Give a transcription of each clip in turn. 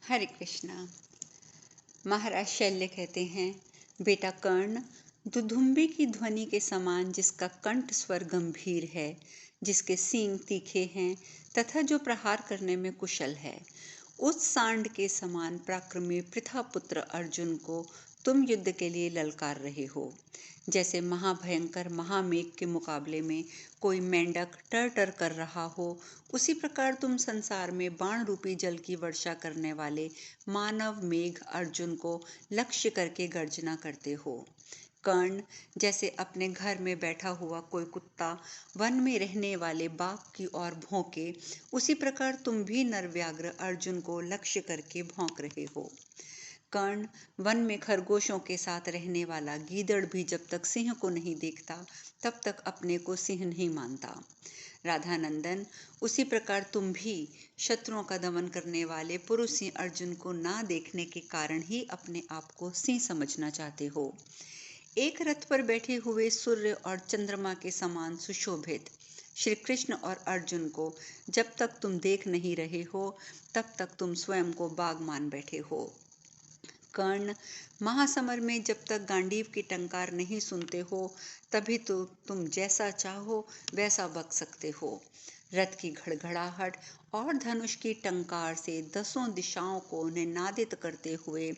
हरे कृष्णा। महाराज शल्य कहते हैं, बेटा कर्ण, दुधुम्बी की ध्वनि के समान जिसका कंठ स्वर गंभीर है, जिसके सींग तीखे हैं तथा जो प्रहार करने में कुशल है, उस सांड के समान पराक्रमी पृथापुत्र अर्जुन को तुम युद्ध के लिए ललकार रहे हो। जैसे महाभयंकर महामेघ के मुकाबले में कोई मेंढक टर टर कर रहा हो, उसी प्रकार तुम संसार में बाण रूपी जल की वर्षा करने वाले मानव मेघ अर्जुन को लक्ष्य करके गर्जना करते हो। कर्ण, जैसे अपने घर में बैठा हुआ कोई कुत्ता वन में रहने वाले बाघ की ओर भौंके, उसी प्रकार तुम भी नरव्याघ्र अर्जुन को लक्ष्य करके भौंक रहे हो। कर्ण, वन में खरगोशों के साथ रहने वाला गीदड़ भी जब तक सिंह को नहीं देखता तब तक अपने को सिंह नहीं मानता। राधानंदन, उसी प्रकार तुम भी शत्रुओं का दमन करने वाले पुरुष सिंह अर्जुन को ना देखने के कारण ही अपने आप को सिंह समझना चाहते हो। एक रथ पर बैठे हुए सूर्य और चंद्रमा के समान सुशोभित श्री कृष्ण और अर्जुन को जब तक तुम देख नहीं रहे हो तब तक तुम स्वयं को बाघ मान बैठे हो। कर्ण, महासमर में जब तक गांडीव की टंकार नहीं सुनते हो तभी तो तुम जैसा चाहो वैसा बक सकते हो। रथ की घड़घड़ाहट और धनुष की टंकार से दसों दिशाओं को निनादित करते हुए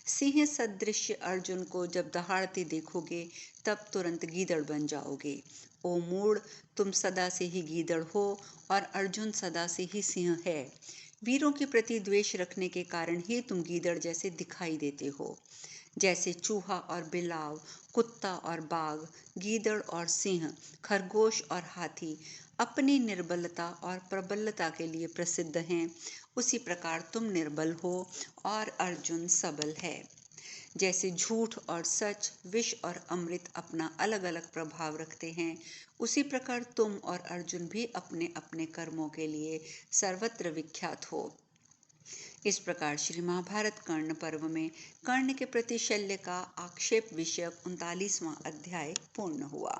सिंह सदृश अर्जुन को जब दहाड़ते देखोगे तब तुरंत गीदड़ बन जाओगे। ओ मूढ़, तुम सदा से ही गीदड़ हो और अर्जुन सदा से ही सिंह है। वीरों के प्रति द्वेष रखने के कारण ही तुम गीदड़ जैसे दिखाई देते हो। जैसे चूहा और बिलाव, कुत्ता और बाघ, गीदड़ और सिंह, खरगोश और हाथी अपनी निर्बलता और प्रबलता के लिए प्रसिद्ध हैं, उसी प्रकार तुम निर्बल हो और अर्जुन सबल है। जैसे झूठ और सच, विष और अमृत अपना अलग अलग प्रभाव रखते हैं, उसी प्रकार तुम और अर्जुन भी अपने अपने कर्मों के लिए सर्वत्र विख्यात हो। इस प्रकार श्री महाभारत कर्ण पर्व में कर्ण के प्रति शल्य का आक्षेप विषयक 39वां अध्याय पूर्ण हुआ।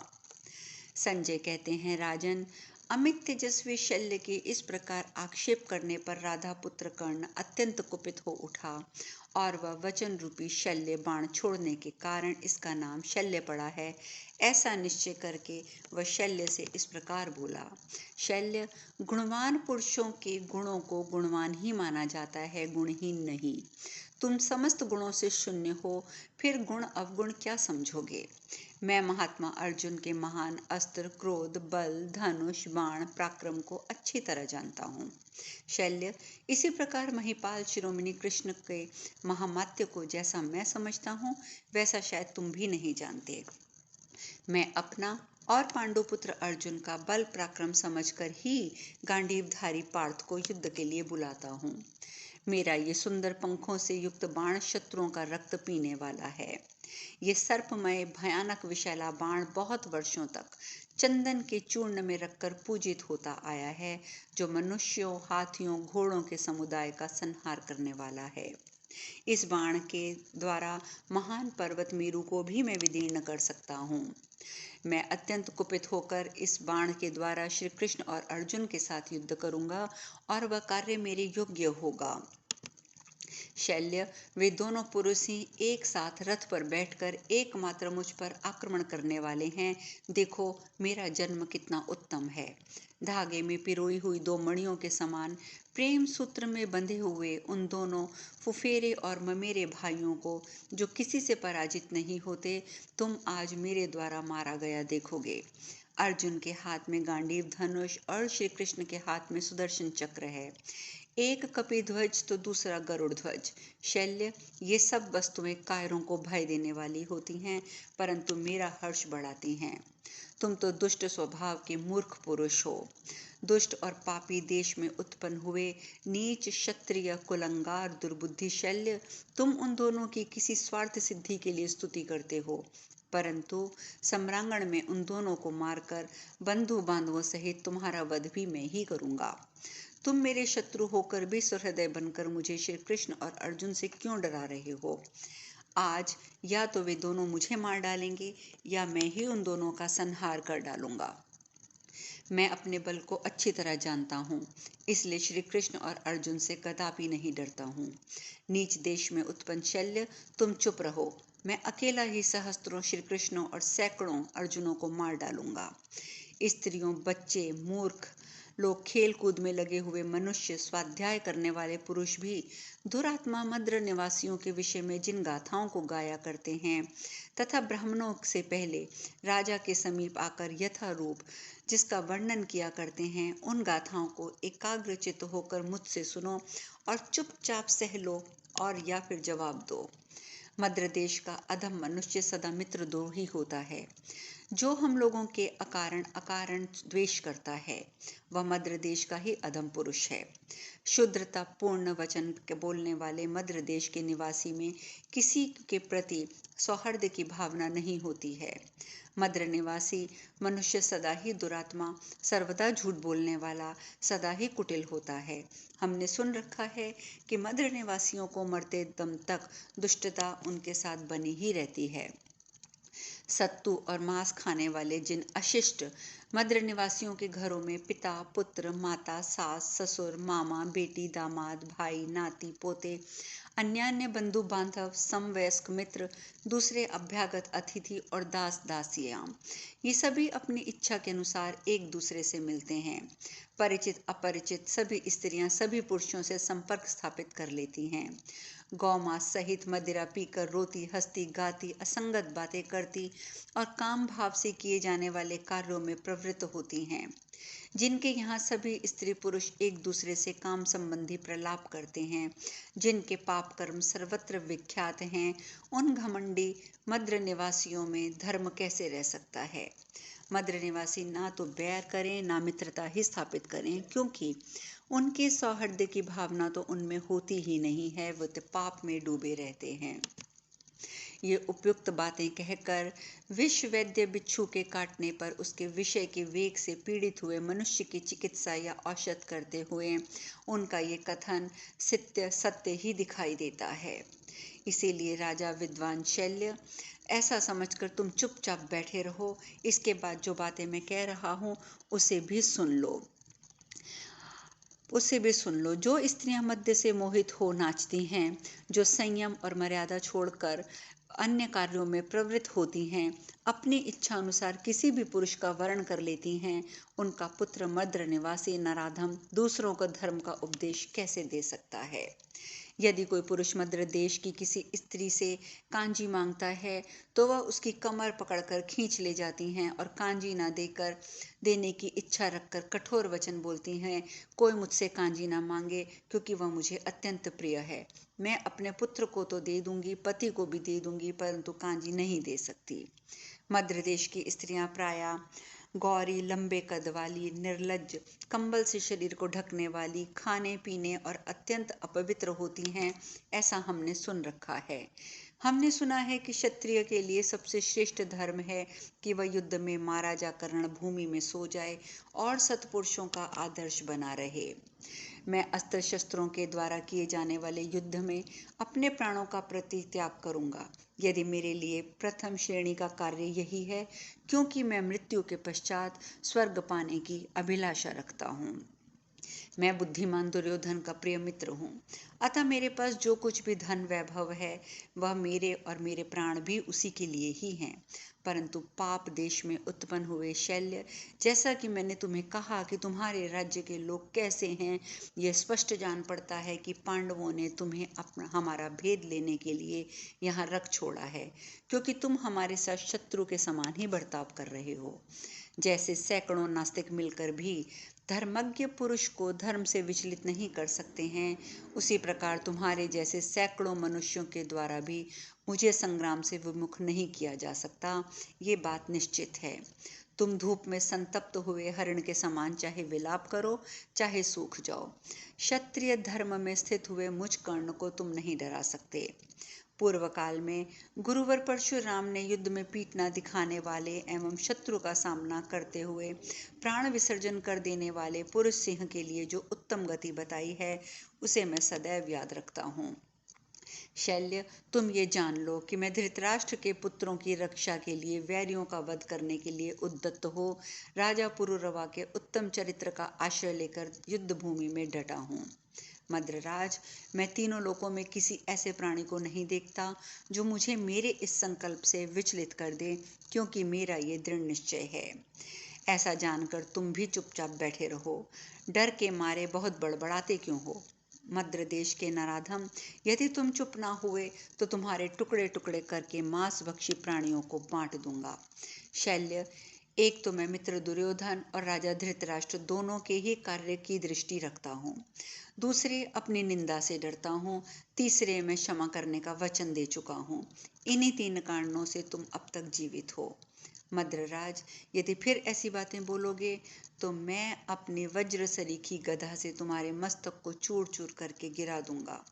संजय कहते हैं, राजन, अमित तेजस्वी शल्य के इस प्रकार आक्षेप करने पर राधा पुत्र कर्ण अत्यंत कुपित हो उठा और वह वचन रूपी शल्य बाण छोड़ने के कारण इसका नाम शल्य पड़ा है, ऐसा निश्चय करके वह शल्य से इस प्रकार बोला। शल्य, गुणवान पुरुषों के गुणों को गुणवान ही माना जाता है, गुणहीन नहीं। तुम समस्त गुणों से शून्य हो, फिर गुण अवगुण क्या समझोगे। मैं महात्मा अर्जुन के महान अस्त्र, क्रोध, बल, धनुष, बाण, पराक्रम को अच्छी तरह जानता हूँ। शल्य, इसी प्रकार महिपाल शिरोमणि कृष्ण के महामात्य को जैसा मैं समझता हूँ वैसा शायद तुम भी नहीं जानते। मैं अपना और पांडुपुत्र अर्जुन का बल पराक्रम समझकर ही गांडीवधारी पार्थ को युद्ध के लिए बुलाता हूँ। मेरा ये सुंदर पंखों से युक्त बाण शत्रुओं का रक्त पीने वाला है। ये सर्पमय भयानक विषैला बाण बहुत वर्षों तक चंदन के चूर्ण में रखकर पूजित होता आया है, जो मनुष्यों, हाथियों, घोड़ों के समुदाय का संहार करने वाला है। इस बाण के द्वारा महान पर्वत मेरु को भी मैं विदीर्ण कर सकता हूँ। मैं अत्यंत कुपित होकर इस बाण के द्वारा श्री कृष्ण और अर्जुन के साथ युद्ध करूंगा और वह कार्य मेरे योग्य होगा। शल्य, वे दोनों पुरुष ही एक साथ रथ पर बैठकर एकमात्र मुझ पर आक्रमण करने वाले हैं। देखो मेरा जन्म कितना उत्तम है। धागे में पिरोई हुई दो मणियों के समान प्रेम सूत्र में बंधे हुए उन दोनों फुफेरे और ममेरे भाइयों को, जो किसी से पराजित नहीं होते, तुम आज मेरे द्वारा मारा गया देखोगे। अर्जुन के हाथ में गांडीव धनुष और श्री कृष्ण के हाथ में सुदर्शन चक्र है। एक कपिध्वज तो दूसरा गरुड़ ध्वज। शल्य, ये सब वस्तुएं कायरों को भय देने वाली होती हैं, परंतु मेरा हर्ष बढ़ाती हैं। तुम तो दुष्ट स्वभाव के मूर्ख पुरुष हो। दुष्ट और पापी देश में उत्पन्न हुए नीच क्षत्रिय कुलंगार दुर्बुद्धि शल्य, तुम उन दोनों की किसी स्वार्थ सिद्धि के लिए स्तुति करते हो, परंतु सम्रांगण में उन दोनों को मारकर बंधु बांधवों सहित तुम्हारा वध भी मैं ही करूंगा। तुम मेरे शत्रु होकर भी सुहृदय बनकर मुझे श्री कृष्ण और अर्जुन से क्यों डरा रहे हो। आज या तो वे दोनों मुझे मार डालेंगे या मैं ही उन दोनों का संहार कर डालूंगा। मैं अपने बल को अच्छी तरह जानता हूँ, इसलिए श्री कृष्ण और अर्जुन से कदापि नहीं डरता हूँ। नीच देश में उत्पन्न शल्य, तुम चुप रहो। मैं अकेला ही सहस्त्रों श्री कृष्णों और सैकड़ों अर्जुनों को मार डालूंगा। स्त्रियों, बच्चे, मूर्ख लोग, खेल कूद में लगे हुए मनुष्य, स्वाध्याय करने वाले पुरुष भी दुरात्मा मद्र निवासियों के विषय में जिन गाथाओं को गाया करते हैं तथा ब्राह्मणों से पहले राजा के समीप आकर यथारूप जिसका वर्णन किया करते हैं, उन गाथाओं को एकाग्रचित्त होकर मुझसे सुनो और चुपचाप सह लो और या फिर जवाब दो। मद्र देश का अधम मनुष्य सदा मित्रद्रोही होता है। जो हम लोगों के अकारण द्वेष करता है, वह मद्र देश का ही अधम पुरुष है। शुद्रता पूर्ण वचन के बोलने वाले मद्र देश के निवासी में किसी के प्रति सौहार्द की भावना नहीं होती है। मद्र निवासी मनुष्य सदा ही दुरात्मा, सर्वदा झूठ बोलने वाला, सदा ही कुटिल होता है। हमने सुन रखा है कि मद्र निवासियों को मरते दम तक दुष्टता उनके साथ बनी ही रहती है। सत्तू और मांस खाने वाले जिन अशिष्ट मद्र निवासियों के घरों में पिता, पुत्र, माता, सास, ससुर, मामा, बेटी, दामाद, भाई, नाती, पोते, अन्यान्य बंधु बांधव, समवयस्क मित्र, दूसरे अभ्यागत अतिथि और दास दासियां, ये सभी अपनी इच्छा के अनुसार एक दूसरे से मिलते हैं। परिचित अपरिचित सभी स्त्रियां सभी पुरुषों से संपर्क स्थापित कर लेती हैं। गौमांस सहित मदिरा पीकर रोती, हंसती, गाती, असंगत बातें करती और काम भाव से किए जाने वाले कार्यों में प्रवृत्त होती हैं। जिनके यहाँ सभी स्त्री पुरुष एक दूसरे से काम संबंधी प्रलाप करते हैं, जिनके पाप कर्म सर्वत्र विख्यात हैं, उन घमंडी मद्र निवासियों में धर्म कैसे रह सकता है। मद्र निवासी ना तो बैर करें ना मित्रता ही स्थापित करें, क्योंकि उनके सौहार्द की भावना तो उनमें होती ही नहीं है। वो तो पाप में डूबे रहते हैं। ये उपयुक्त बातें कहकर विष वैद्य बिच्छू के काटने पर उसके विषय के वेग से पीड़ित हुए मनुष्य की चिकित्सा या औषध करते हुए उनका ये कथन सत्य ही दिखाई देता है। इसीलिए राजा विद्वान शल्य, ऐसा समझकर तुम चुपचाप बैठे रहो। इसके बाद जो बातें मैं कह रहा हूँ उसे भी सुन लो। जो स्त्रियां मद्य से मोहित हो नाचती हैं, जो संयम और मर्यादा छोड़कर अन्य कार्यों में प्रवृत्त होती हैं, अपनी इच्छा अनुसार किसी भी पुरुष का वर्ण कर लेती हैं, उनका पुत्र मद्र निवासी नराधम दूसरों को धर्म का उपदेश कैसे दे सकता है। यदि कोई पुरुष मद्र देश की किसी स्त्री से कांजी मांगता है तो वह उसकी कमर पकड़कर खींच ले जाती हैं और कांजी ना देने की इच्छा रखकर कठोर वचन बोलती हैं, कोई मुझसे कांजी ना मांगे क्योंकि वह मुझे अत्यंत प्रिय है। मैं अपने पुत्र को तो दे दूंगी, पति को भी दे दूंगी, परंतु कांजी नहीं दे सकती। मद्र देश की स्त्रियां प्रायः गौरी, लंबे कद वाली, निर्लज्ज, कंबल से शरीर को ढकने वाली, खाने पीने और अत्यंत अपवित्र होती हैं, ऐसा हमने सुन रखा है। हमने सुना है कि क्षत्रिय के लिए सबसे श्रेष्ठ धर्म है कि वह युद्ध में मारा जाकर रणभूमि में सो जाए और सत्पुरुषों का आदर्श बना रहे। मैं अस्त्र शस्त्रों के द्वारा किए जाने वाले युद्ध में अपने प्राणों का परित्याग करूंगा, यदि मेरे लिए प्रथम श्रेणी का कार्य यही है, क्योंकि मैं मृत्यु के पश्चात स्वर्ग पाने की अभिलाषा रखता हूँ। मैं बुद्धिमान दुर्योधन का प्रिय मित्र हूँ, अतः मेरे पास जो कुछ भी धन वैभव है वह मेरे और मेरे प्राण भी उसी के लिए ही हैं। परंतु पाप देश में उत्पन्न हुए शल्य, जैसा कि मैंने तुम्हें कहा कि तुम्हारे राज्य के लोग कैसे हैं, यह स्पष्ट जान पड़ता है कि पांडवों ने तुम्हें हमारा भेद लेने के लिए यहाँ रख छोड़ा है, क्योंकि तुम हमारे साथ शत्रु के समान ही बर्ताव कर रहे हो। जैसे सैकड़ों नास्तिक मिलकर भी धर्मज्ञ पुरुष को धर्म से विचलित नहीं कर सकते हैं, उसी प्रकार तुम्हारे जैसे सैकड़ों मनुष्यों के द्वारा भी मुझे संग्राम से विमुख नहीं किया जा सकता, ये बात निश्चित है। तुम धूप में संतप्त हुए हरिण के समान चाहे विलाप करो चाहे सूख जाओ, क्षत्रिय धर्म में स्थित हुए मुझ कर्ण को तुम नहीं डरा सकते। पूर्व काल में गुरुवर परशुराम ने युद्ध में पीठ न दिखाने वाले एवं शत्रु का सामना करते हुए प्राण विसर्जन कर देने वाले पुरुष सिंह के लिए जो उत्तम गति बताई है, उसे मैं सदैव याद रखता हूँ। शल्य, तुम ये जान लो कि मैं धृतराष्ट्र के पुत्रों की रक्षा के लिए, वैरियों का वध करने के लिए उद्यत हो राजा पुरुरवा के उत्तम चरित्र का आश्रय लेकर युद्ध भूमि में डटा हूँ। मद्रराज, मैं तीनों लोकों में किसी ऐसे प्राणी को नहीं देखता जो मुझे मेरे इस संकल्प से विचलित कर दे, क्योंकि मेरा ये दृढ़ निश्चय है। ऐसा जानकर तुम भी चुपचाप बैठे रहो, डर के मारे बहुत बड़बड़ाते क्यों हो? मद्र देश के नराधम, यदि तुम चुप ना हुए तो तुम्हारे टुकड़े टुकड़े करके मांसभक्षी प्राणियों को बांट दूंगा। शल्य, एक तो मैं मित्र दुर्योधन और राजा धृतराष्ट्र दोनों के ही कार्य की दृष्टि रखता हूँ, दूसरे अपनी निंदा से डरता हूँ, तीसरे मैं क्षमा करने का वचन दे चुका हूँ। इन्हीं 3 कारणों से तुम अब तक जीवित हो। मद्रराज, यदि फिर ऐसी बातें बोलोगे तो मैं अपनी वज्र सरीखी गदा से तुम्हारे मस्तक को चूर चूर करके गिरा दूंगा।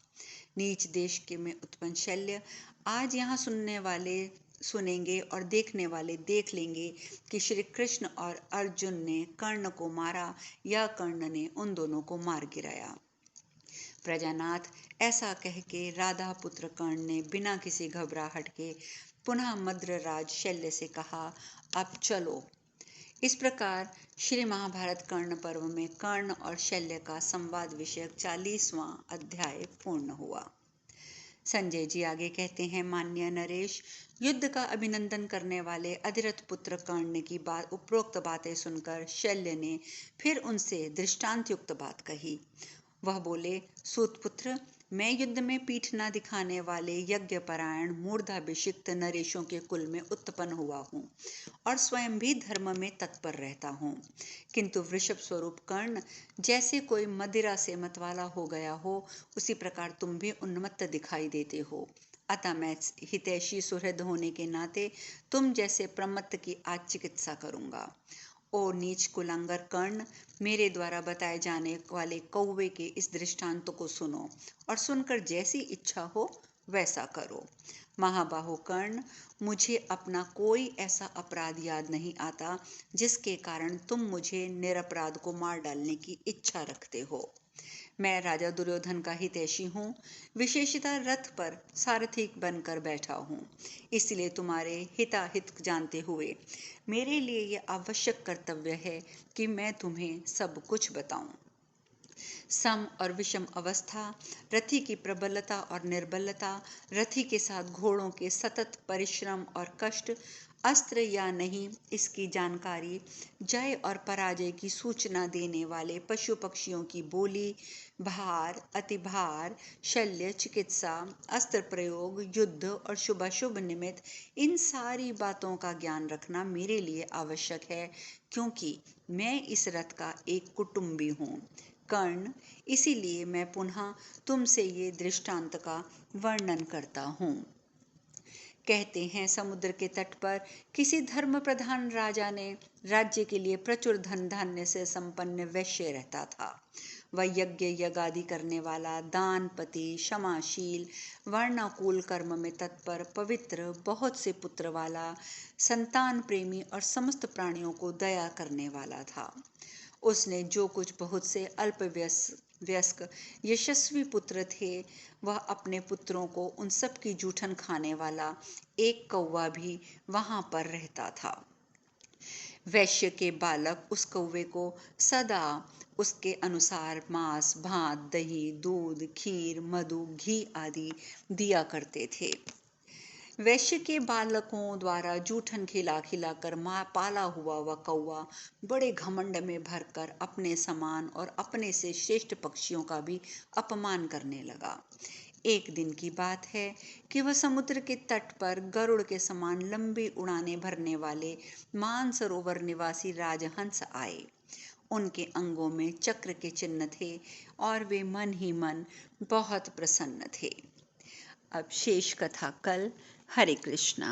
नीच देश के में उत्पन्न शल्य, आज यहाँ सुनने वाले सुनेंगे और देखने वाले देख लेंगे कि श्री कृष्ण और अर्जुन ने कर्ण को मारा या कर्ण ने उन दोनों को मार गिराया। प्रजानाथ, ऐसा कह के राधा पुत्र कर्ण ने बिना किसी घबराहट के पुनः मद्रराज शल्य से कहा, अब चलो। इस प्रकार श्री महाभारत कर्ण पर्व में कर्ण और शल्य का संवाद विषयक 40वां अध्याय पूर्ण हुआ। संजय जी आगे कहते हैं, मान्य नरेश, युद्ध का अभिनंदन करने वाले अधिरथ पुत्र कर्ण की बात उपरोक्त बातें सुनकर शल्य ने फिर उनसे दृष्टांत युक्त बात कही। वह बोले, सूतपुत्र, मैं युद्ध में पीठ न दिखाने वाले यज्ञपरायण मूर्धाभिषिक्त नरेशों के कुल में उत्पन्न हुआ हूँ और स्वयं भी धर्म में तत्पर रहता हूँ, किंतु वृषभ स्वरूप कर्ण जैसे कोई मदिरा से मतवाला हो गया हो, उसी प्रकार तुम भी उन्मत्त दिखाई देते हो। अतः मैं हितैषी सुहृद होने के नाते तुम जैसे प्रमत्त की आज चिकित्सा करूंगा। ओ नीच कुलंगर कर्ण, मेरे द्वारा बताए जाने वाले कौवे के इस दृष्टांत को सुनो और सुनकर जैसी इच्छा हो वैसा करो। महाबाहु कर्ण, मुझे अपना कोई ऐसा अपराध याद नहीं आता जिसके कारण तुम मुझे निरपराध को मार डालने की इच्छा रखते हो। मैं राजा दुर्योधन का हितैषी हूँ, विशेषतः रथ पर सारथी बनकर बैठा हूँ, इसलिए तुम्हारे हिताहित जानते हुए मेरे लिए यह आवश्यक कर्तव्य है कि मैं तुम्हें सब कुछ बताऊं। सम और विषम अवस्था, रथी की प्रबलता और निर्बलता, रथी के साथ घोड़ों के सतत परिश्रम और कष्ट, अस्त्र या नहीं इसकी जानकारी, जय और पराजय की सूचना देने वाले पशु पक्षियों की बोली, भार, अतिभार, शल्य, चिकित्सा, अस्त्र प्रयोग, युद्ध और शुभाशुभ निमित्त, इन सारी बातों का ज्ञान रखना मेरे लिए आवश्यक है, क्योंकि मैं इस रथ का एक कुटुंबी हूँ। कर्ण, इसीलिए मैं पुनः तुमसे ये दृष्टांत का वर्णन करता हूँ। कहते हैं, समुद्र के तट पर किसी धर्म प्रधान राजा ने राज्य के लिए प्रचुर धन धान्य से संपन्न वैश्य रहता था। वह यज्ञ यज्ञादि करने वाला, दानपति, क्षमाशील, वर्णाकुल कर्म में तत्पर, पवित्र, बहुत से पुत्र वाला, संतान प्रेमी और समस्त प्राणियों को दया करने वाला था। उसने जो कुछ बहुत से अल्प वयस्क यशस्वी पुत्र थे, वह अपने पुत्रों को उन सब की जूठन खाने वाला एक कौवा भी वहां पर रहता था। वैश्य के बालक उस कौवे को सदा उसके अनुसार मांस, भात, दही, दूध, खीर, मधु, घी आदि दिया करते थे। वैश्य के बालकों द्वारा जूठन खिला खिलाकर माँ पाला हुआ वह कौवा बड़े घमंड में भरकर अपने समान और अपने से श्रेष्ठ पक्षियों का भी अपमान करने लगा। एक दिन की बात है कि वह समुद्र के तट पर गरुड़ के समान लंबी उड़ानें भरने वाले मानसरोवर निवासी राजहंस आए। उनके अंगों में चक्र के चिन्ह थे और वे मन ही मन बहुत प्रसन्न थे। अब शेष कथा कल। हरे कृष्णा।